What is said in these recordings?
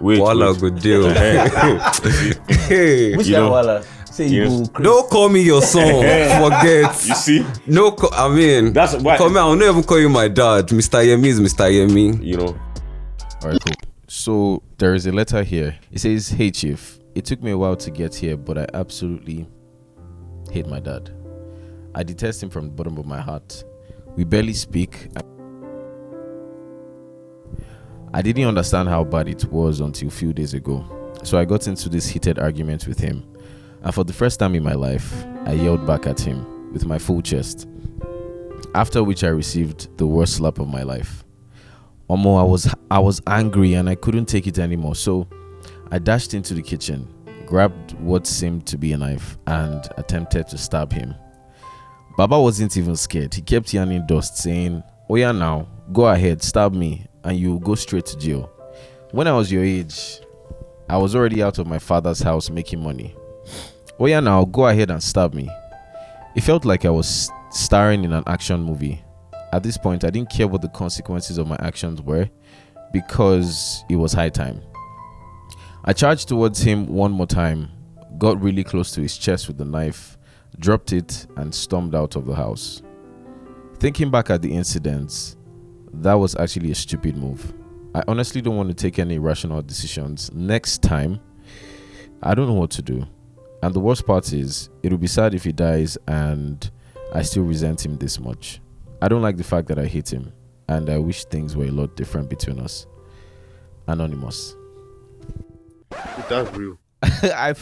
Wait. Good deal. Which wala? Say you go Don't call me your son. Forget. You see? No, I mean, That's why. I'll not even call you my dad. Mr. Yemi is Mr. Yemi. You know. All right, cool. So there is a letter here. It says, "Hey Chief, it took me a while to get here, but I absolutely hate my dad. I detest him from the bottom of my heart. We barely speak. I didn't understand how bad it was until a few days ago. So I got into this heated argument with him. And for the first time in my life, I yelled back at him with my full chest. After which I received the worst slap of my life. I was angry and I couldn't take it anymore. So I dashed into the kitchen, grabbed what seemed to be a knife, and attempted to stab him. Baba wasn't even scared. He kept yarning dust, saying, "Oh yeah, now, go ahead, stab me, and you'll go straight to jail." When I was your age, I was already out of my father's house making money. "Oh yeah, now, go ahead and stab me." It felt like I was starring in an action movie. At this point, I didn't care what the consequences of my actions were because it was high time. I charged towards him one more time, got really close to his chest with the knife, dropped it, and stormed out of the house. Thinking back at the incidents, that was actually a stupid move. I honestly don't want to take any irrational decisions. Next time, I don't know what to do. And the worst part is, it will be sad if he dies and I still resent him this much. I don't like the fact that I hate him, and I wish things were a lot different between us. Anonymous. That's real. I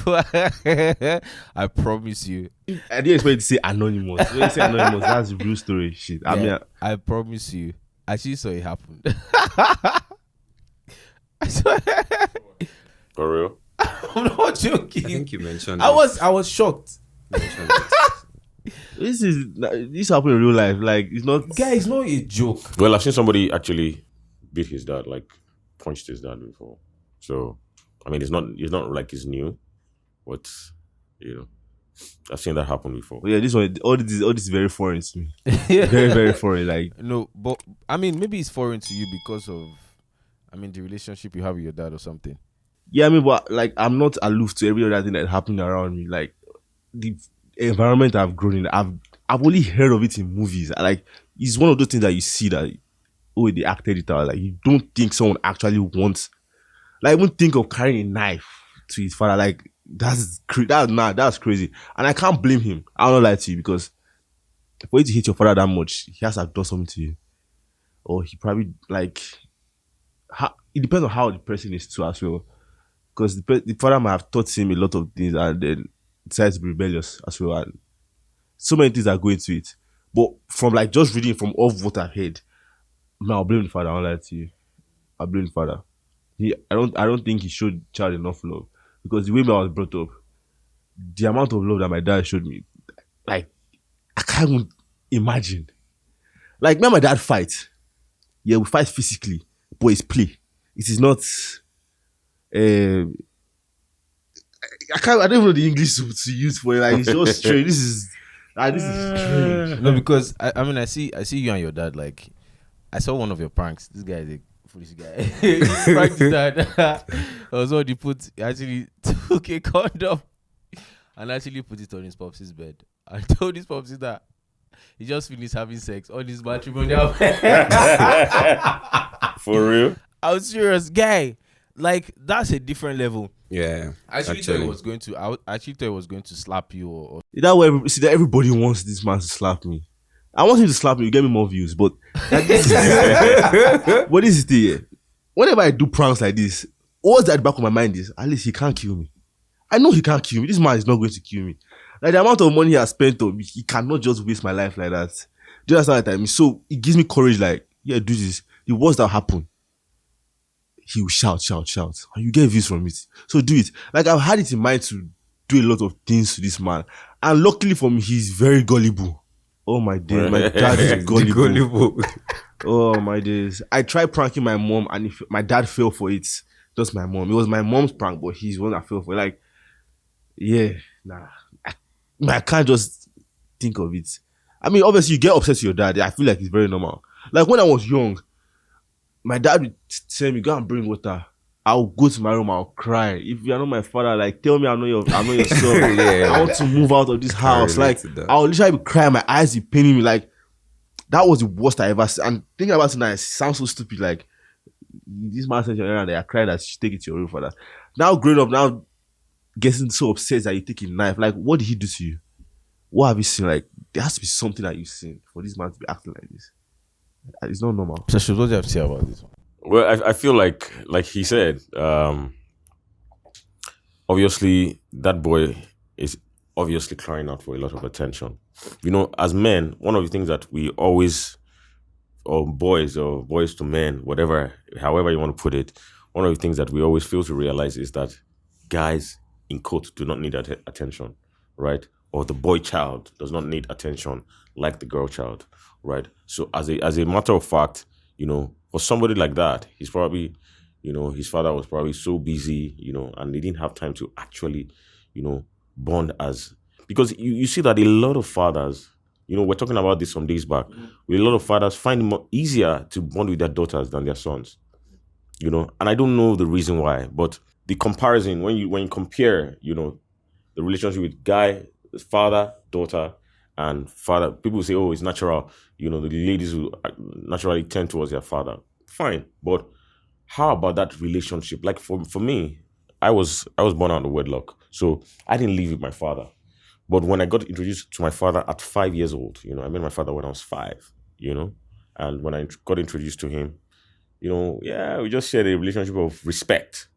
promise you. I didn't expect you to say anonymous. When you say anonymous, that's real story shit. I mean, I promise you. I actually saw it happen. I swear. For real? I'm not joking. I think you mentioned I was shocked. this happened in real life. Like, it's not. Guy, it's not a joke. Well, I've seen somebody actually beat his dad, like punched his dad before. So, I mean, it's not like it's new, but you know, I've seen that happen before. Yeah, this one, all this is very foreign to me. Very, very foreign. Like, no, but I mean, maybe it's foreign to you because of, the relationship you have with your dad or something. Yeah, but like, I'm not aloof to every other thing that's happening around me. Like, the environment I've grown in, I've only heard of it in movies. Like, it's one of those things that you see that, oh, they acted it out. Like, you don't think someone actually wants. Like, I wouldn't think of carrying a knife to his father. Like, that's crazy. And I can't blame him. I'll not lie to you, because for you to hate your father that much, he has to have done something to you. Or he probably, like, it depends on how the person is too as well. Because the father might have taught him a lot of things and then decides to be rebellious as well. And so many things are going to it. But from like just reading from all of what I've heard, man, I'll blame the father. I'll lie to you. I'll blame the father. I don't think he showed child enough love, because the way I was brought up, the amount of love that my dad showed me, like, I can't even imagine. Like, me and my dad fight. Yeah, we fight physically, but it's play. It is not. I don't even know the English to use for it. Like, it's just strange. This is strange. No, because I see you and your dad. Like, I saw one of your pranks. This guy is a foolish guy. He pranked his dad. Also, he actually took a condom and actually put it on his pops's bed. I told his popsy that he just finished having sex on his matrimonial bed. For real? I was serious, guy. Like, that's a different level. Yeah. I actually thought it was going to slap you or That way, see that everybody wants this man to slap me. I want him to slap me, you get me more views, but what is it here? Whenever I do pranks like this, what's at the back of my mind is, at least he can't kill me. I know he can't kill me. This man is not going to kill me. Like, the amount of money he has spent on me, he cannot just waste my life like that. Do you understand what I mean? So it gives me courage, like, yeah, do this. The worst that happen, he will shout, and you get views from it. So do it. Like, I've had it in mind to do a lot of things to this man, and luckily for me, he's very gullible. Oh my days, my dad is gullible. Oh my days. I tried pranking my mom, and my dad fell for it. Just my mom. It was my mom's prank, but he's one that fell for it. Like, yeah, nah. I can't just think of it. I mean, obviously, you get obsessed with your dad. I feel like it's very normal. Like, when I was young, my dad would tell me, go and bring water. I'll go to my room, I'll cry. If you're not my father, like tell me I'm not your son. Yeah. I want to move out of this house. relate Like to that. I'll literally be crying, my eyes be paining me. Like that was the worst I ever seen. And thinking about it now, it sounds so stupid. Like this man said you're and I cried that you should take it to your room for that. Now growing up, now getting so upset that you take a knife. Like, what did he do to you? What have you seen? Like, there has to be something that you've seen for this man to be acting like this. It's not normal. So what do you have to say about this one? Well, I feel like he said, obviously that boy is obviously crying out for a lot of attention. You know, as men, one of the things that we always, or boys to men, whatever, however you want to put it, one of the things that we always fail to realize is that guys, in quote, do not need attention, right? Or the boy child does not need attention like the girl child, right? So as a matter of fact, you know, for somebody like that, he's probably, you know, his father was probably so busy, you know, and they didn't have time to actually, you know, bond as, because you see that a lot of fathers, you know, we're talking about this some days back, a lot of fathers find it more easier to bond with their daughters than their sons, you know, and I don't know the reason why, but the comparison, when you compare, you know, the relationship with guy, father, daughter, and father, people say, oh, it's natural, you know, the ladies will naturally tend towards their father. Fine, but how about that relationship? Like for me, I was born out of wedlock, so I didn't live with my father. But when I got introduced to my father at 5 years old, you know, I met my father when I was 5, you know, and when I got introduced to him, you know, yeah, we just shared a relationship of respect.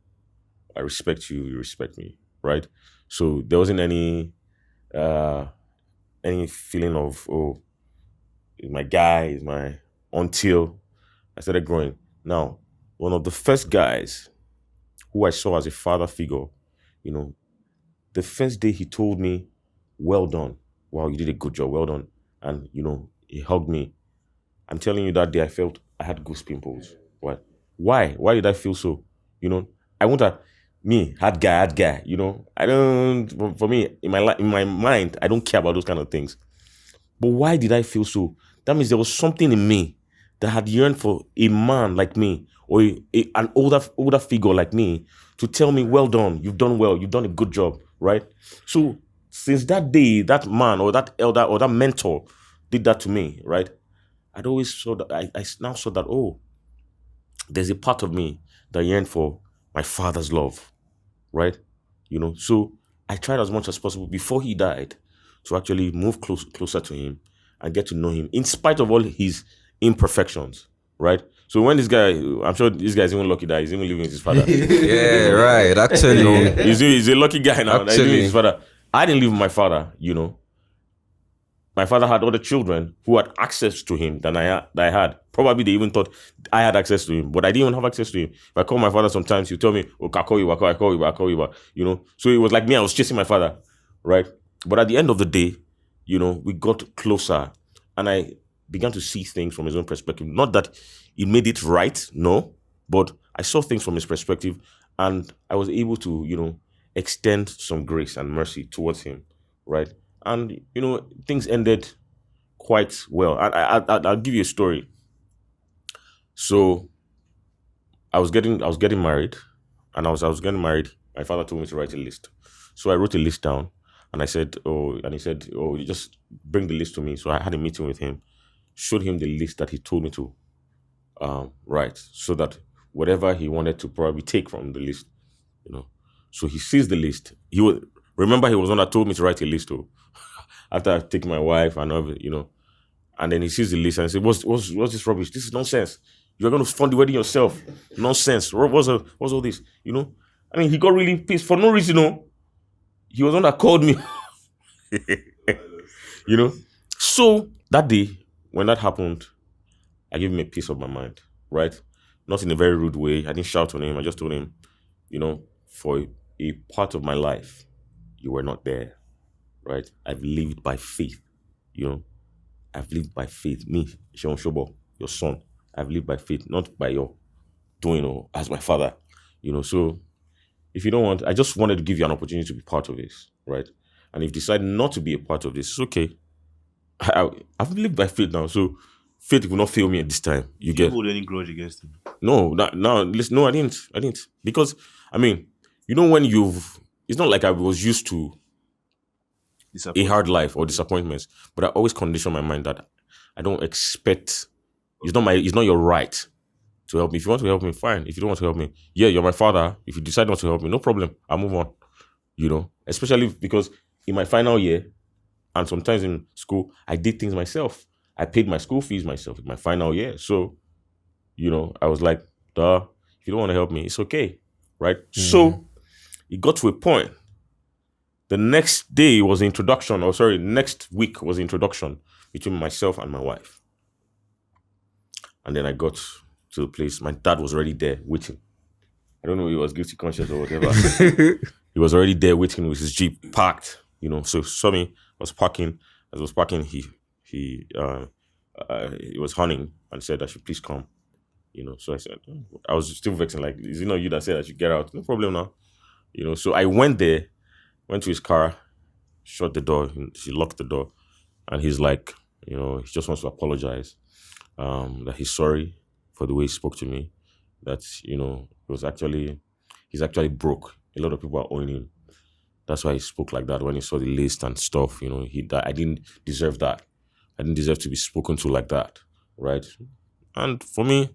I respect you, you respect me, right? So there wasn't any feeling of, oh, is my guy, is my, until I started growing. Now, one of the first guys who I saw as a father figure, you know, the first day he told me, well done. Wow, you did a good job. Well done. And, you know, he hugged me. I'm telling you, that day I felt I had goose pimples. What? Why? Why did I feel so? You know, I want to, me, hard guy, you know. I don't, for me, in my mind, I don't care about those kind of things. But why did I feel so? That means there was something in me that had yearned for a man like me, or an older figure like me, to tell me, well done, you've done well, you've done a good job, right? So since that day, that man or that elder or that mentor did that to me, right? I'd always saw that, I now saw that, oh, there's a part of me that yearned for my father's love, right? You know, so I tried as much as possible before he died to actually move closer to him and get to know him, in spite of all his imperfections, right? So when this guy, I'm sure this guy's even lucky that he's even living with his father. Yeah, right. Actually, You know, he's a lucky guy now that he's living with Actually. his father. I didn't live with my father, you know. My father had other children who had access to him than I had. Probably they even thought I had access to him, but I didn't even have access to him. If I call my father sometimes, he'll tell me, oh, I call you, you know. So it was like me, I was chasing my father, right? But at the end of the day, you know, we got closer and I began to see things from his own perspective. Not that he made it right, no, but I saw things from his perspective and I was able to, you know, extend some grace and mercy towards him, right? And, you know, things ended quite well. I'll give you a story. So I was getting married, and I was getting married. My father told me to write a list. So I wrote a list down, and I said, he said, you just bring the list to me. So I had a meeting with him, showed him the list that he told me to write, so that whatever he wanted to probably take from the list, you know. So he sees the list. He was one that told me to write a list too. After I take my wife and all, you know, and then he sees the list and says, "What's this rubbish? This is nonsense. You're going to fund the wedding yourself. Nonsense. What's all this? You know." I mean, he got really pissed for no reason. No, he was one that called me. You know. So that day when that happened, I gave him a piece of my mind. Right, not in a very rude way. I didn't shout on him. I just told him, you know, for a part of my life, you were not there. Right? I've lived by faith, you know. I've lived by faith. Me, Sean Shobo, your son, I've lived by faith, not by your doing or as my father, you know. So if you don't want, I just wanted to give you an opportunity to be part of this, right? And if you decide not to be a part of this, it's okay. I've lived by faith now. So Faith will not fail me at this time. You get hold any grudge against him? no. Listen, no, I didn't because I mean, when it's not like I was used to a hard life or disappointments, but I always condition my mind that I don't expect. It's not your right to help me. If you want to help me, fine. If you don't want to help me, yeah, you're my father. If you decide not to help me, no problem. I'll move on. Especially because in my final year and sometimes in school, I did things myself. I paid my school fees myself in my final year. So, I was like, duh, if you don't want to help me, it's okay. Right? So it got to a point. The next week was the introduction between myself and my wife. And then I got to the place. My dad was already there waiting. I don't know if he was guilty conscious or whatever. He was already there waiting with his Jeep parked, So saw me, I was parking. As I was parking, he was hunting and said I should please come. So I said, I was still vexing, like, is it not you that said I should get out? No problem now. So I went to his car, shut the door, she locked the door, and he's like, he just wants to apologize, that he's sorry for the way he spoke to me, that, he's actually broke. A lot of people are owing him. That's why he spoke like that when he saw the list and stuff, I didn't deserve that. I didn't deserve to be spoken to like that, right? And for me,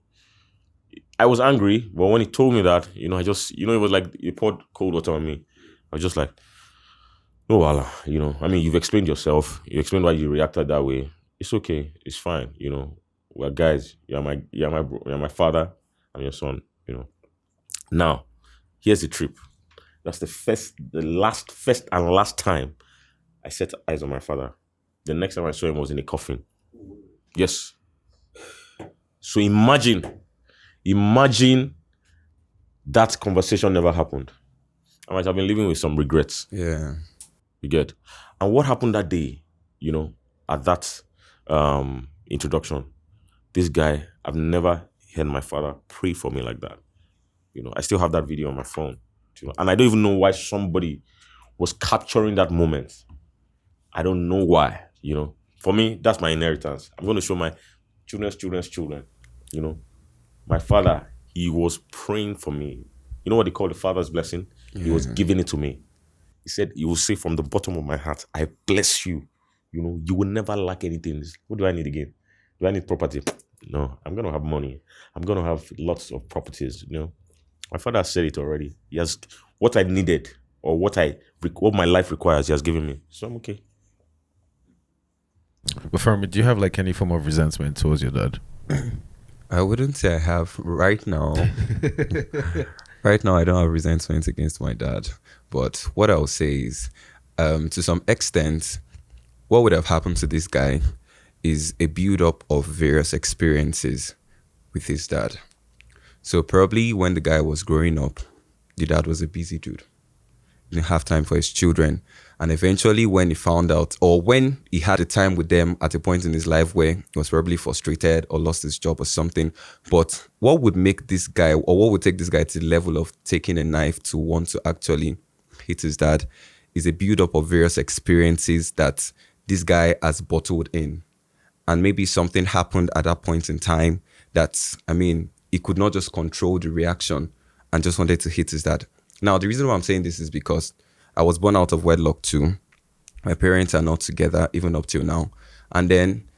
I was angry, but when he told me that, I just, it was like he poured cold water on me. I was just like, no, Allah, you've explained yourself. You explained why you reacted that way. It's okay. It's fine. We're guys. You're my father. I'm your son. Now, here's the trip. That's the first and last time I set eyes on my father. The next time I saw him was in a coffin. Yes. So imagine that conversation never happened. I might have been living with some regrets. Yeah. You get? And what happened that day, at that introduction, this guy, I've never heard my father pray for me like that. I still have that video on my phone. And I don't even know why somebody was capturing that moment. I don't know why, For me, that's my inheritance. I'm going to show my children's children, My father, he was praying for me. You know what they call the father's blessing? He was giving it to me. He said, he will say from the bottom of my heart, I bless you. You will never lack anything. What do I need again? Do I need property? No, I'm going to have money. I'm going to have lots of properties, My father said it already. He has what I needed or what my life requires, he has given me. So I'm okay. But for me, do you have like any form of resentment towards your dad? I wouldn't say I have right now. Right now, I don't have resentment against my dad. But what I'll say is, to some extent, what would have happened to this guy is a build-up of various experiences with his dad. So probably when the guy was growing up, the dad was a busy dude. He didn't have time for his children. And eventually when he found out, or when he had a time with them at a point in his life where he was probably frustrated or lost his job or something. But what would make this guy, or what would take this guy to the level of taking a knife to want to actually hit his dad is a build-up of various experiences that this guy has bottled in. And maybe something happened at that point in time that, he could not just control the reaction and just wanted to hit his dad. Now, the reason why I'm saying this is because I was born out of wedlock too. My parents are not together even up till now. And then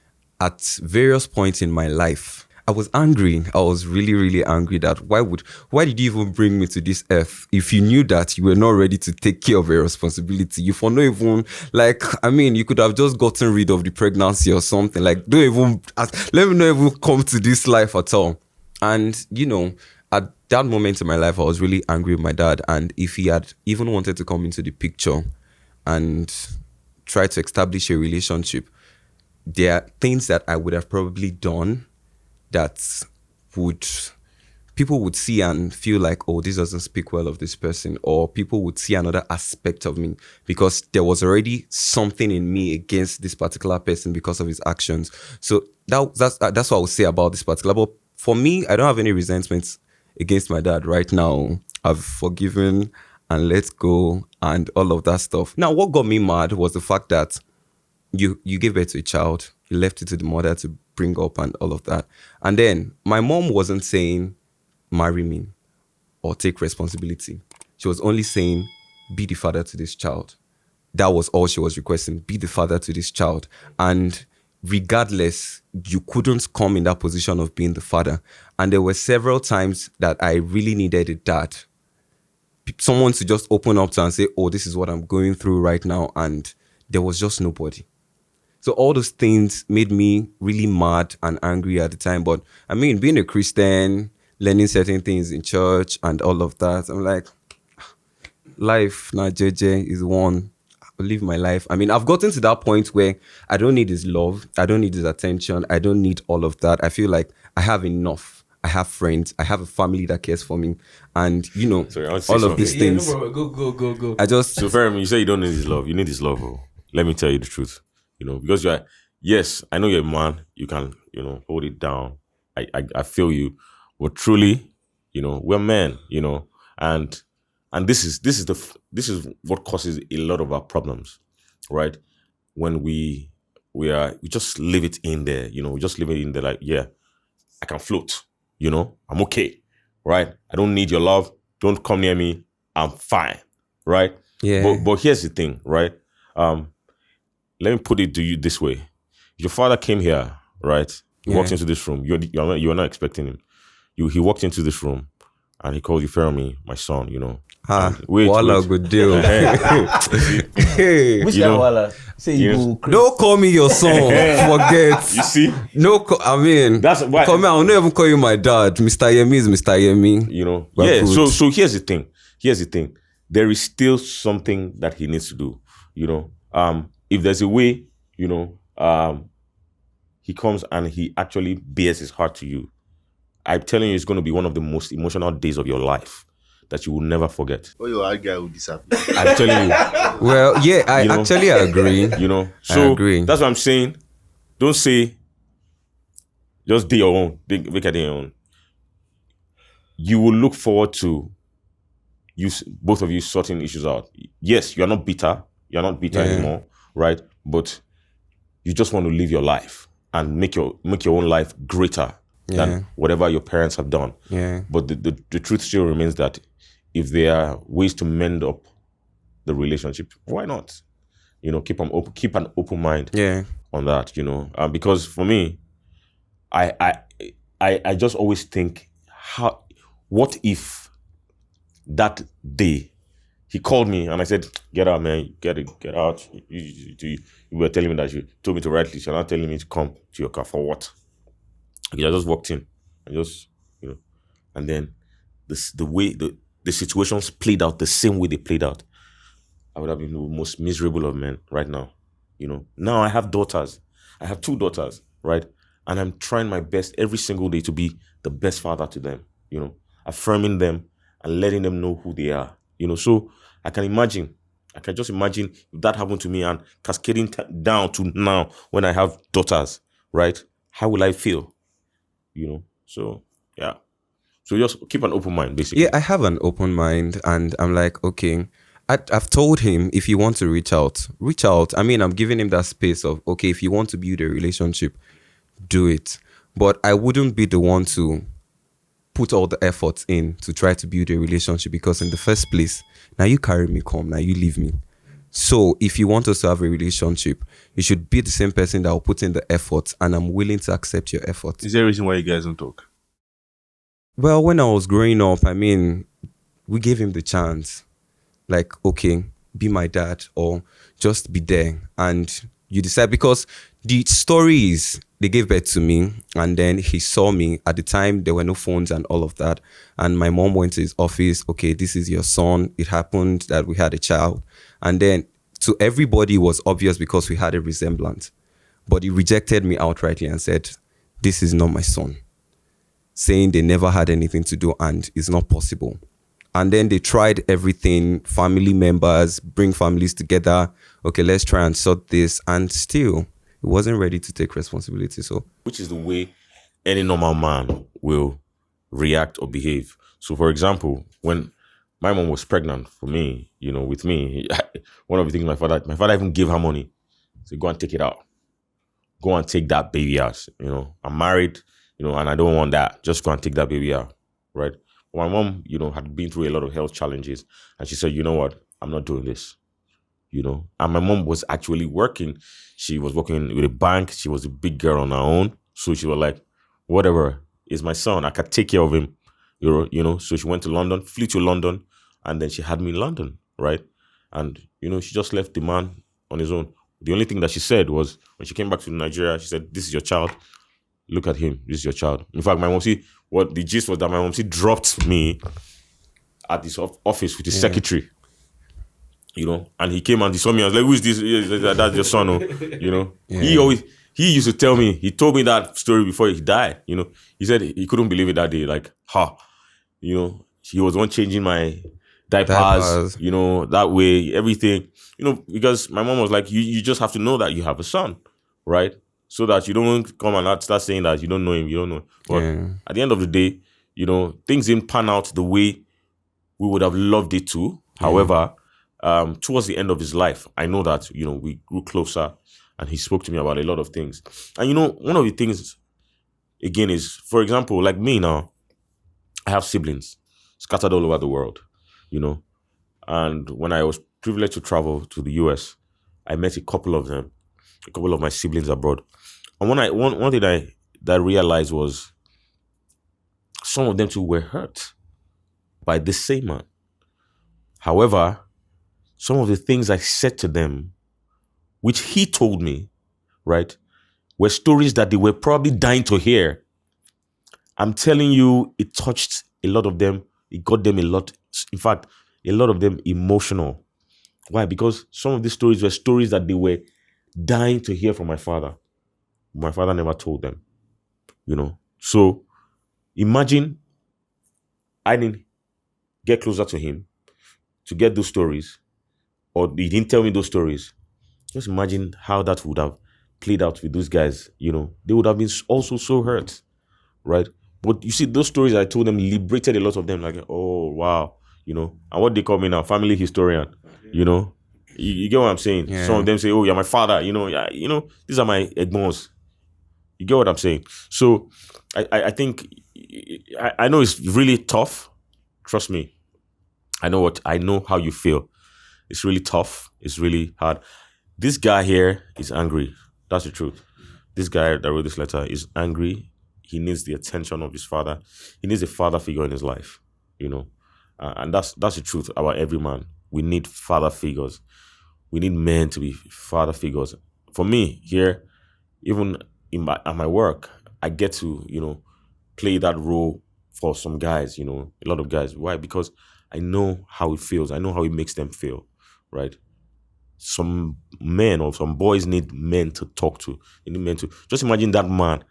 at various points in my life, I was angry. I was really, really angry that why did you even bring me to this earth if you knew that you were not ready to take care of your responsibility? You for not even, you could have just gotten rid of the pregnancy or something. Like, don't even, let me not even come to this life at all. And, at that moment in my life, I was really angry with my dad. And if he had even wanted to come into the picture and try to establish a relationship, there are things that I would have probably done that people would see and feel like, oh, this doesn't speak well of this person, or people would see another aspect of me because there was already something in me against this particular person because of his actions. So that's what I would say about this particular. But for me, I don't have any resentments against my dad right now. I've forgiven and let go and all of that stuff. Now, what got me mad was the fact that you gave birth to a child, you left it to the mother to bring up and all of that. And then my mom wasn't saying, marry me or take responsibility. She was only saying, be the father to this child. That was all she was requesting, be the father to this child. And regardless, you couldn't come in that position of being the father. And there were several times that I really needed a dad. Someone to just open up to and say, oh, this is what I'm going through right now. And there was just nobody. So all those things made me really mad and angry at the time. But I mean, being a Christian, learning certain things in church and all of that, I'm like, life, now JJ is one. I'll live my life. I mean, I've gotten to that point where I don't need his love. I don't need his attention. I don't need all of that. I feel like I have enough. I have friends. I have a family that cares for me. And, you know, all of these things. No problem. Go. I just... So, Fermi, you say you don't need his love. You need his love. Oh. Let me tell you the truth. You know, because you're, yes, I know you're a man. You can, you know, hold it down. I feel you. But truly, you know, we're men, you know, and this is what causes a lot of our problems, right? When we just leave it in there, you know, we just leave it in there like, yeah, I can float, you know, I'm okay, right? I don't need your love. Don't come near me. I'm fine, right? Yeah. But here's the thing, right? Let me put it to you this way. Your father came here, right? He walked into this room. You are not expecting him. He walked into this room and he called you Fermi, my son, you know. Wait. Good deal. Hey. Which You know, Wala? Say you go crazy. Don't call me your son. Forget. You see? No, I mean, That's why- Call me, I'll not even call you my dad. Mr. Yemi is Mr. Yemi. You know, But yeah. good. So here's the thing. There is still something that he needs to do. You know, if there's a way, you know, he comes and he actually bears his heart to you. I'm telling you, it's going to be one of the most emotional days of your life that you will never forget. Oh, your hard guy will disappear. I'm telling you. Well, yeah, I You know, actually agree. You know, I so agree. that's what I'm saying. Don't say, just do your own. Make it your own. You will look forward to both of you sorting issues out. Yes, you're not bitter. You're not bitter anymore, right? But you just want to live your life and make your own life greater than whatever your parents have done. Yeah. But the truth still remains that if there are ways to mend up the relationship, why not? You know, keep an open mind on that, you know. Because for me, I just always think, what if that day he called me and I said, get out, man, get out. You were telling me that you told me to write this. You're not telling me to come to your car for what? I just walked in and just, you know, and then the way the situations played out the same way they played out, I would have been the most miserable of men right now. You know, now I have daughters. I have 2 daughters, right? And I'm trying my best every single day to be the best father to them, you know, affirming them and letting them know who they are, you know. So I can just imagine if that happened to me and cascading down to now when I have daughters, right? How will I feel? You know, so yeah. So just keep an open mind, basically. Yeah, I have an open mind and I'm like, okay, I've told him if you want to reach out. I mean, I'm giving him that space of, okay, if you want to build a relationship, do it. But I wouldn't be the one to put all the efforts in to try to build a relationship because in the first place, now you carry me come, now you leave me. So if you want us to have a relationship, you should be the same person that will put in the effort and I'm willing to accept your effort. Is there a reason why you guys don't talk? Well, when I was growing up, I mean, we gave him the chance. Like, okay, be my dad or just be there. And you decide, because the story is they gave birth to me and then he saw me. At the time, there were no phones and all of that. And my mom went to his office. Okay, this is your son. It happened that we had a child. And then to everybody it was obvious because we had a resemblance. But he rejected me outrightly and said, this is not my son. Saying they never had anything to do and it's not possible. And then they tried everything, family members, bring families together. Okay, let's try and sort this. And still, he wasn't ready to take responsibility. So, which is the way any normal man will react or behave. So, for example, when my mom was pregnant for me, you know, with me, one of the things my father even gave her money to go and take it out. go and take that baby out. I'm married, and I don't want that. Just go and take that baby out, right? My mom, had been through a lot of health challenges, and she said, you know what, I'm not doing this, And my mom was actually working. She was working with a bank. She was a big girl on her own. So she was like, whatever, it's my son. I can take care of him, So she went to London, flew to London, and then she had me in London, right? And, she just left the man on his own. The only thing that she said was, when she came back to Nigeria, she said, this is your child. Look at him. This is your child. In fact, my mom, what the gist was that my mom dropped me at this office with his secretary, and he came and he saw me. I was like, who is this? That's your son, Yeah. He used to tell me, he told me that story before he died, He said he couldn't believe it that day, like, he was the one changing my diapers, that way, everything, because my mom was like, you just have to know that you have a son, right? So that you don't come and start saying that you don't know him, you don't know. But at the end of the day, things didn't pan out the way we would have loved it to. However, towards the end of his life, I know that, we grew closer and he spoke to me about a lot of things. And, one of the things, again, is, for example, like me now, I have siblings scattered all over the world, And when I was privileged to travel to the US, I met a couple of them, a couple of my siblings abroad. And one thing that I realized was some of them too were hurt by this same man. However, some of the things I said to them, which he told me, right, were stories that they were probably dying to hear. I'm telling you, it touched a lot of them. It got them a lot. In fact, a lot of them emotional. Why? Because some of these stories were stories that they were dying to hear from my father. My father never told them, So imagine I didn't get closer to him to get those stories, or he didn't tell me those stories. Just imagine how that would have played out with those guys. They would have been also so hurt, right? But you see, those stories I told them liberated a lot of them. Like, oh wow, and what they call me now, family historian. You get what I'm saying? Yeah. Some of them say, oh, you're my father. These are my egbons. You get what I'm saying? So I think, I know it's really tough. Trust me. I know how you feel. It's really tough. It's really hard. This guy here is angry. That's the truth. This guy that wrote this letter is angry. He needs the attention of his father. He needs a father figure in his life, and that's the truth about every man. We need father figures. We need men to be father figures. For me here, even at my work, I get to, play that role for some guys, a lot of guys. Why? Because I know how it feels. I know how it makes them feel, right? Some men or some boys need men to talk to. They need men to, just imagine that man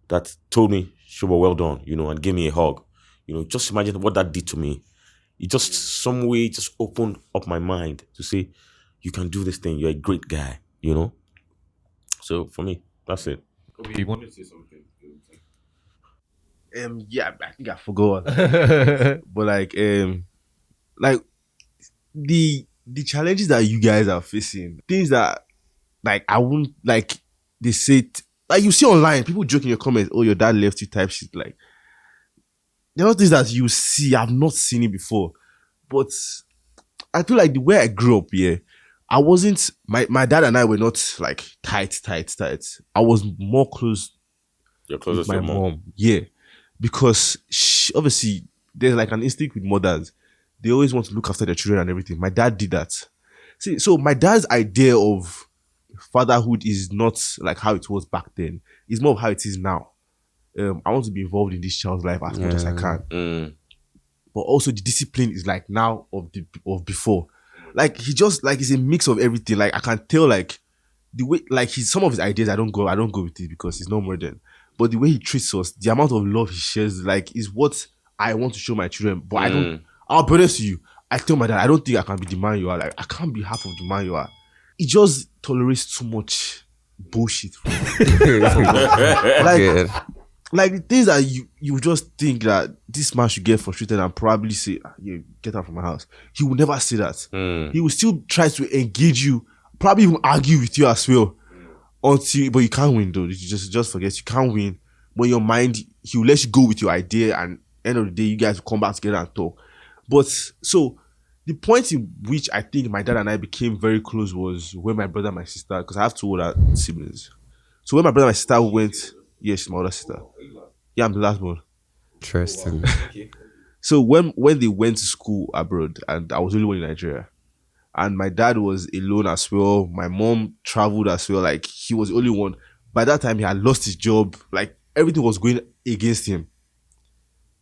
that told me, Shoba, well done, and gave me a hug. Just imagine what that did to me. It just, some way, just opened up my mind to say, you can do this thing. You're a great guy, So for me, that's it. You wanted to say something? Yeah, I think I forgot. But like the challenges that you guys are facing, things that like I wouldn't like. They say like you see online, people joke in your comments, "Oh, your dad left you," type shit. Like there are things that you see. I've not seen it before, but I feel like the way I grew up, I wasn't. My dad and I were not like tight. I was more close. You're closer with to my your mom. Yeah, because obviously there's like an instinct with mothers. They always want to look after their children and everything. My dad did that. See, so my dad's idea of fatherhood is not like how it was back then. It's more of how it is now. I want to be involved in this child's life as much as I can. But also the discipline is like now of before. Like he just like it's a mix of everything. Like I can tell like the way like some of his ideas I don't go with it because he's not modern. But the way he treats us, the amount of love he shares, like is what I want to show my children. But I'll be honest with you. I tell my dad, I don't think I can be the man you are. Like I can't be half of the man you are. He just tolerates too much bullshit. Like the things that you just think that this man should get frustrated and probably say, yeah, get out from my house. He will never say that. He will still try to engage you, probably even argue with you as well. But you can't win though. You just forget you can't win. But in your mind, he will let you go with your idea, and end of the day, you guys will come back together and talk. But so the point in which I think my dad and I became very close was when my brother and my sister, because I have two older siblings. So when my brother and my sister went, yes, my older sister. Yeah, I'm the last one. Interesting. So when they went to school abroad, and I was the only one in Nigeria, and my dad was alone as well. My mom traveled as well. Like, he was the only one. By that time, he had lost his job. Like, everything was going against him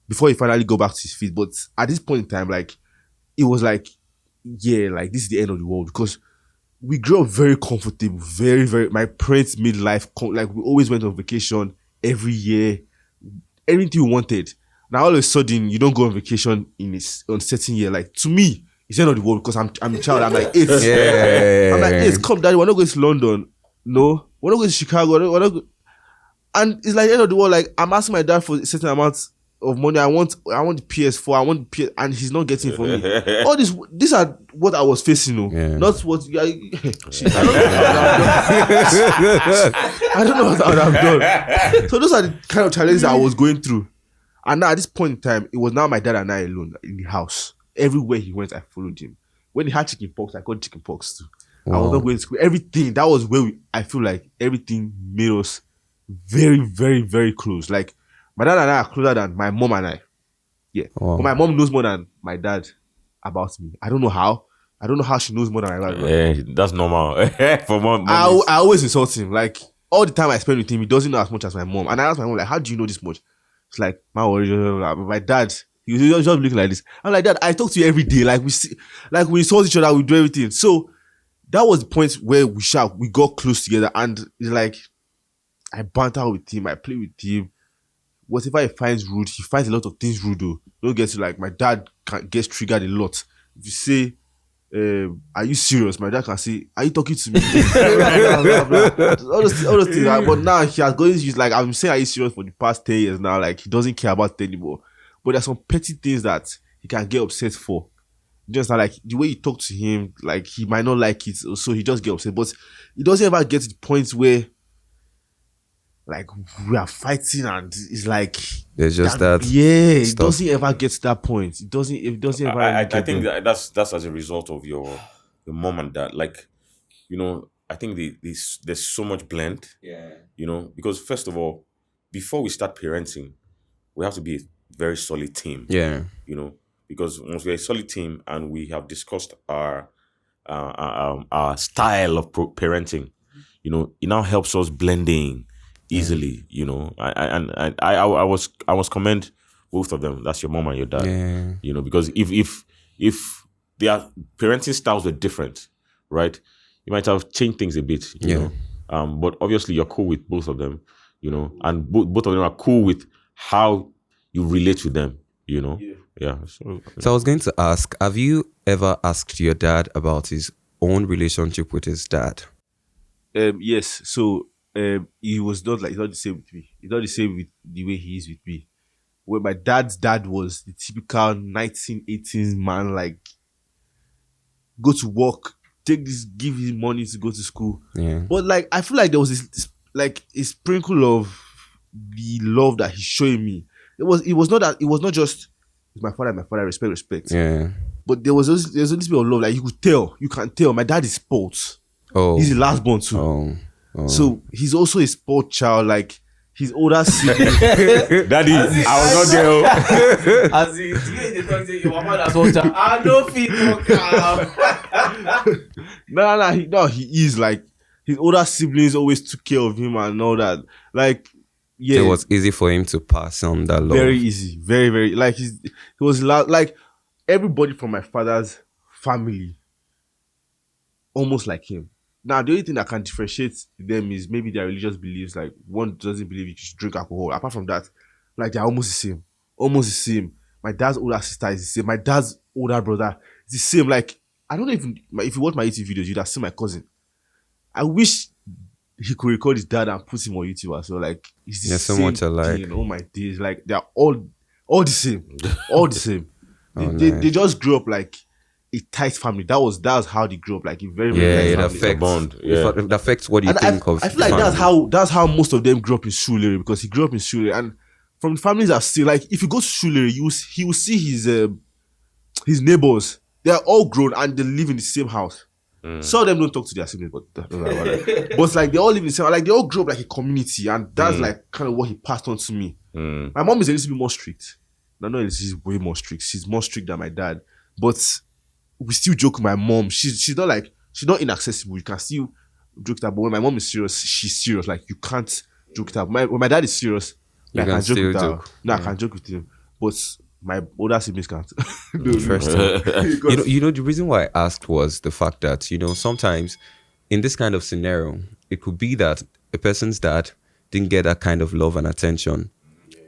before he finally got back to his feet. But at this point in time, like, it was like, yeah, like, this is the end of the world, because we grew up very comfortable, very, very. My parents made life like, we always went on vacation every year, everything we wanted. Now all of a sudden, you don't go on vacation on certain year. Like, to me, it's the end of the world, because I'm a child. I'm like 8. Yeah. I'm like 8. Come, daddy, we're not going to London. No, we're not going to Chicago. We're not and it's like the end of the world. Like, I'm asking my dad for a certain amount of money. I want the PS4. I want the PS, and he's not getting it for me. All these are what I was facing. No, not what. Shit, I don't know what I would have done. So those are the kind of challenges I was going through. And now at this point in time, it was now my dad and I alone in the house. Everywhere he went, I followed him. When he had chicken pox, I got chicken pox too. Wow. I was not going to school. Everything, that was where I feel like everything made us very, very, very close. Like, my dad and I are closer than my mom and I. Yeah. Wow. But my mom knows more than my dad about me. I don't know how. I don't know how she knows more than my dad. Yeah, that's normal. For mom, I always insult him. Like, all the time I spend with him, he doesn't know as much as my mom. And I ask my mom, like, how do you know this much? It's like, my dad, he was just looking like this. I'm like, Dad, I talk to you every day. Like, we insult each other, we do everything. So that was the point where we got close together, and it's like, I banter with him, I play with him. Whatever he finds rude, he finds a lot of things rude though. Don't get to, like, my dad gets triggered a lot. If you say, are you serious? My dad can say, are you talking to me? all those things. But now he has gone, he's like, I've been saying, are you serious for the past 10 years now? Like, he doesn't care about it anymore. But there's some petty things that he can get upset for. Just like the way you talk to him, like, he might not like it, so he just get upset. But he doesn't ever get to the point where, like, we are fighting and it's like, there's just that. Yeah, stuff. It doesn't ever get to that point. It doesn't ever. I think that's as a result of your mom and dad. Like, I think there's so much blend. Yeah. Because first of all, before we start parenting, we have to be a very solid team. Yeah. Because once we're a solid team and we have discussed our style of parenting, it now helps us blending easily. I was commend both of them. That's your mom and your dad. Yeah. Because if their parenting styles were different, right, you might have changed things a bit. You know. But obviously you're cool with both of them. And both of them are cool with how you relate to them. Yeah. So I was going to ask, have you ever asked your dad about his own relationship with his dad? Yes. So he was not the same with me. He's not the same with the way he is with me. Where my dad's dad was the typical 1980s man, like, go to work, give him money to go to school. Yeah. But, like, I feel like there was this, like, a sprinkle of the love that he's showing me. It was not just my father, respect. Yeah. But there's this bit of love, like, you can tell. My dad is sports. Oh. He's the last born too. Oh. So he's also a sport child, like his older sibling. Daddy, I was not there. As he say your mama that's one child. I don't feel No, he is, like, his older siblings always took care of him and all that. Like, yeah, So it was easy for him to pass on that love. very easy, very, very. Like, he was like everybody from my father's family, almost like him. Now, the only thing that can differentiate them is maybe their religious beliefs. Like, one doesn't believe you should drink alcohol. Apart from that, like, they're almost the same. My dad's older sister is the same. My dad's older brother is the same. Like, I don't know if you watch my YouTube videos, you'd have seen my cousin. I wish he could record his dad and put him on YouTube as well. Like, it's the They're same so much alike. thing. Oh my days, like, they're all the same, all the same. Oh, They nice. just grew up like a tight family. That was how they grew up, like a very, Yeah, very it tight family. affects bond, yeah. It affects what you And think of. I feel like that's how most of them grew up in Shulere, because he grew up in Shulere, and from the families that still, like, if you go to Shulere, he will see his neighbors. They are all grown and they live in the same house. Some of them don't talk to their siblings, but but like they all live in the same, like they all grew up like a community, and that's like kind of what he passed on to me. My mom is a little bit more strict. No, she's way more strict. She's more strict than my dad, but we still joke with my mom. She's not inaccessible. You can still joke with her, but when my mom is serious, she's serious. Like, you can't joke with her. When my dad is serious, You like, I can can joke still with her. joke. No, I can joke with him, but my older siblings can't. No. Interesting. Because- The reason why I asked was the fact that, sometimes in this kind of scenario, it could be that a person's dad didn't get that kind of love and attention.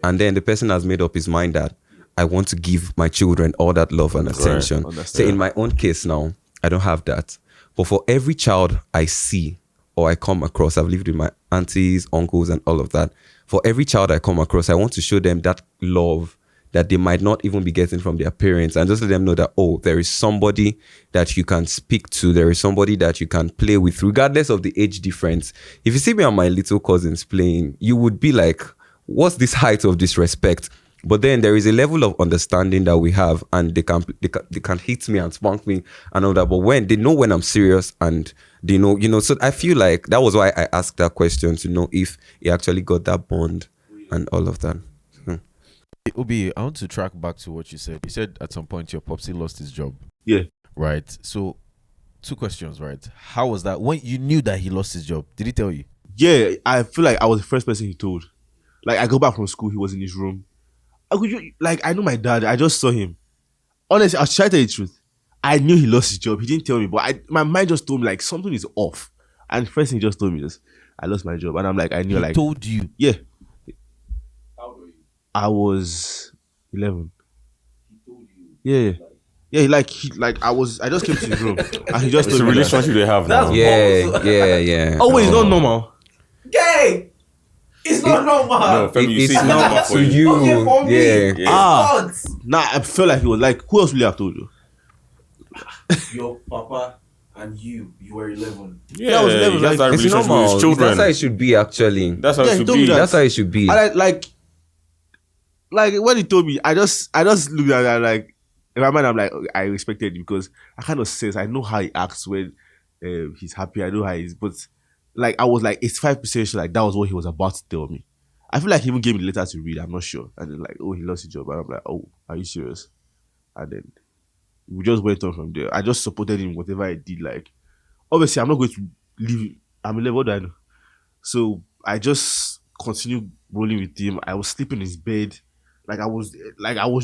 And then the person has made up his mind that I want to give my children all that love and attention. So in my own case now, I don't have that. But for every child I see or I come across, I've lived with my aunties, uncles, and all of that. For every child I come across, I want to show them that love that they might not even be getting from their parents, and just let them know that, oh, there is somebody that you can speak to, there is somebody that you can play with, regardless of the age difference. If you see me and my little cousins playing, you would be like, what's this height of disrespect? But then there is a level of understanding that we have, and they can hit me and spank me and all that. But when they know when I'm serious, and they know, so I feel like that was why I asked that question, to know if he actually got that bond and all of that. Obi, I want to track back to what you said. You said at some point your popsy lost his job. Yeah. Right. So, 2 questions, right? How was that? When you knew that he lost his job, did he tell you? Yeah, I feel like I was the first person he told. Like, I go back from school, he was in his room. I know my dad. I just saw him. Honestly, I'll try to tell you the truth. I knew he lost his job. He didn't tell me, but my mind just told me, like, something is off. And the first thing he just told me is, I lost my job. And I'm like, I knew, He told you. Yeah. I was 11. He told you. Yeah. I just came to his room and he just It's told a me. relationship they have now. Yeah. Oh, wait, it's not normal. Gay! It's not normal. No, Femi, you It's say it's not normal for to you. you. Okay, for me. Yeah. Yeah. It's Nah, I felt like he was like, who else would have told you? not. Your papa and you were 11. Yeah, I was 11, he has that It's relationship with normal. his children. That's how it should be, actually. That's how Yeah, it he should told me be. that. That's how it should be. And like when he told me, I just looked at that, like, in my mind, I'm like, okay, I respected him because I kind of sense, I know how he acts when he's happy. I know how he's, but like, I was like 85% sure, like, that was what he was about to tell me. I feel like he even gave me the letter to read. I'm not sure. And then, like, oh, he lost his job. And I'm like, oh, are you serious? And then we just went on from there. I just supported him, whatever I did. Like, obviously, I'm not going to leave. I'm 11, what do I know? So I just continued rolling with him. I was sleeping in his bed. I was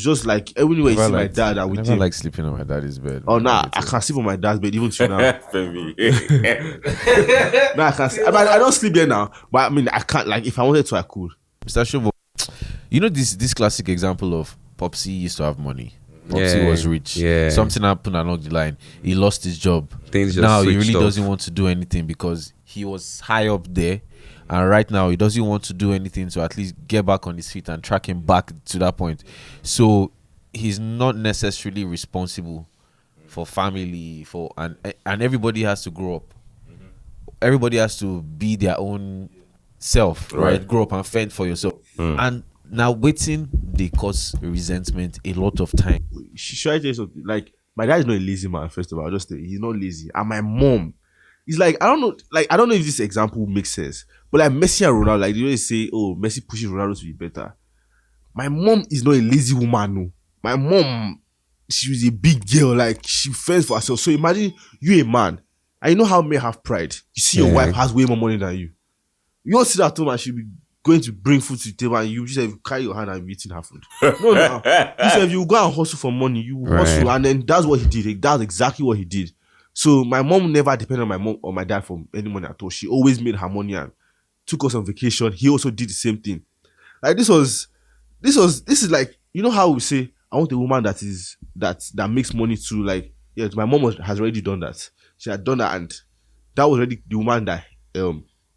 just like, everywhere you see my dad, I'm I with never him. like sleeping on my daddy's bed. Oh, nah, I can't sleep on my dad's bed even till now. Femi. Nah, I can't sleep. I don't sleep there now. But I mean, I can't, like, if I wanted to, I could. Mr. Shovo, you know this classic example of Popsy used to have money. Popsy Yeah, was rich. yeah. Something happened along the line. He lost his job. Things just Now he switched really off. doesn't want to do anything because he was high up there. And right now he doesn't want to do anything to at least get back on his feet and track him back to that point. So he's not necessarily responsible for family, and everybody has to grow up. Everybody has to be their own self, right? Grow up and fend for yourself. And now waiting, they cause resentment a lot of time. Should I tell you something? Like, my dad is not a lazy man, first of all. I'll just say he's not lazy. And my mom is like, I don't know if this example makes sense. But like Messi and Ronaldo, like they always say, oh, Messi pushes Ronaldo to be better. My mom is not a lazy woman, no. My mom, she was a big girl, like she fends for herself. So imagine you a man, and you know how men have pride. You see your wife has way more money than you. You don't sit at home and she'll be going to bring food to the table and you just have carry your hand and be eating her food. No. You said you go and hustle for money, you hustle, and then that's what he did. That's exactly what he did. So my mom never depended on my mom or my dad for any money at all. She always made her money and took us on vacation. He also did the same thing. Like this is like, you know how we say, I want a woman that makes money too. Like, yeah, my mom has already done that. She had done that, and that was already the woman that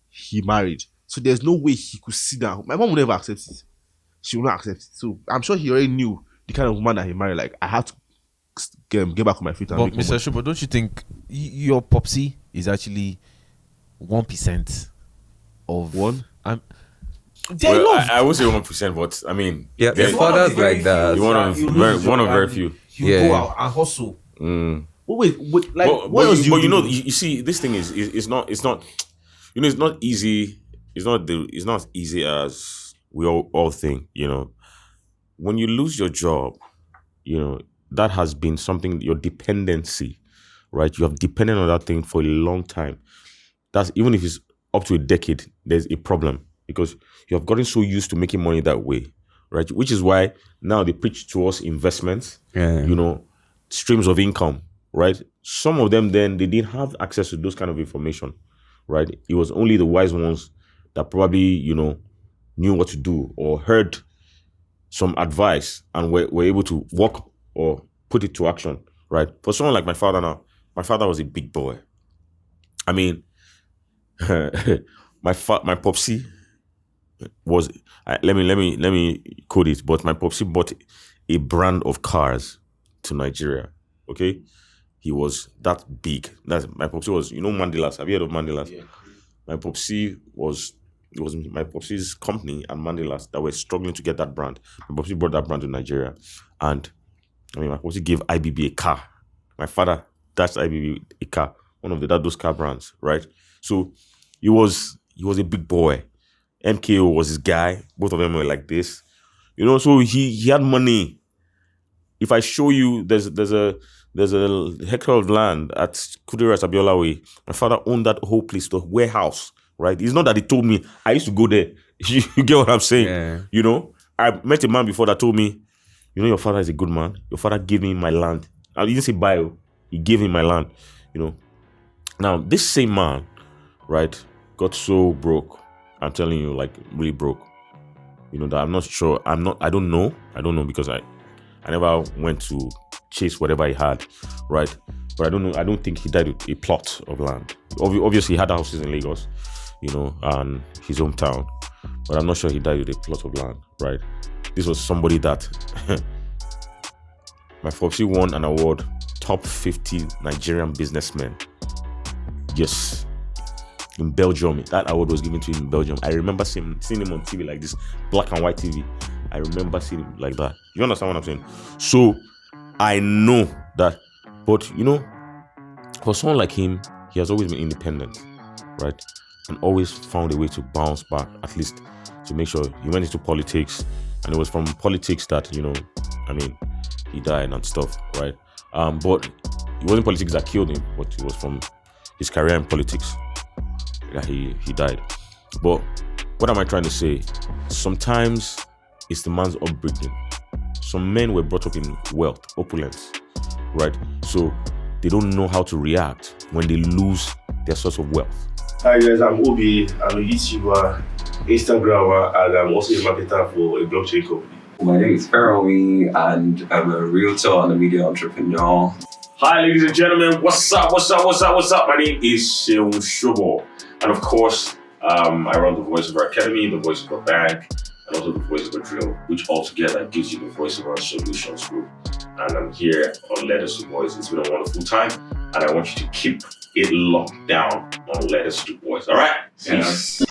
he married. So there's no way he could sit down. My mom would never accept it. She would not accept it. So I'm sure he already knew the kind of woman that he married. Like, I have to get back on my feet and But make more Mr. money. Shubo, don't you think your popsy is actually 1% of One? Well, I would say 1%, but I mean, Yeah, there's- your father's like that. You one of very few. You Yeah. go out and hustle. Mm. Wait, like, But what else do you know, do? you see, this thing is it's not, you know, it's not easy. It's not easy as we all think. You know, when you lose your job, you know, that has been something, your dependency, right? You have depended on that thing for a long time. That's even if it's up to a decade, there's a problem because you have gotten so used to making money that way, right? Which is why now they preach to us investments, Yeah. you know, streams of income, right? Some of them then they didn't have access to those kind of information, right? It was only the wise ones that probably, you know, knew what to do or heard some advice and were able to work or put it to action, right? For someone like my father now, my father was a big boy. I mean, my popsy was let me code it, but my popsy bought a brand of cars to Nigeria. Okay, he was that big. That's my popsy was, you know, Mandelas. Have you heard of Mandelas? Yeah. My popsy it was my popsy's company and Mandelas that were struggling to get that brand. My popsy brought that brand to Nigeria, and I mean, my popsy gave IBB a car. My father dashed IBB a car, one of those car brands, right? So he was a big boy. MKO was his guy. Both of them were like this, you know. So he had money. If I show you, there's a hectare of land at Kudiras Abiola Way. My father owned that whole place, the warehouse, right? It's not that he told me. I used to go there. You get what I'm saying? Yeah. You know, I met a man before that told me, you know, your father is a good man. Your father gave me my land. I didn't say bio. He gave me my land. You know. Now this same man, right, got so broke. I'm telling you, like really broke. You know, that I'm not sure. I don't know because I never went to chase whatever he had, right? But I don't know. I don't think he died with a plot of land. Obviously, he had houses in Lagos, you know, and his hometown. But I'm not sure he died with a plot of land, right? This was somebody that my Popsy won an award, top 50 Nigerian businessmen. Yes. In Belgium. That award was given to him in Belgium. I remember seeing him on TV like this, black and white TV. I remember seeing him like that. You understand what I'm saying? So I know that, but you know, for someone like him, he has always been independent, right? And always found a way to bounce back, at least to make sure he went into politics. And it was from politics that, you know, I mean, he died and stuff, right? But it wasn't politics that killed him, but it was from his career in politics that he died. But what am I trying to say? Sometimes it's the man's upbringing. Some men were brought up in wealth, opulence, right? So they don't know how to react when they lose their source of wealth. Hi guys, I'm Obi. I'm a YouTuber, Instagrammer, and I'm also a marketer for a blockchain company. My name is Faroe, and I'm a realtor and a media entrepreneur. Hi, ladies and gentlemen. What's up? My name is Seun Shobo. And of course, I run the Voice of Our Academy, the Voice of Our Bank, and also the Voice of Our Drill, which altogether gives you the Voice of Our Solutions group. And I'm here on Letters to Boys. It's been a wonderful time, and I want you to keep it locked down on Letters to Boys. All right? Yes.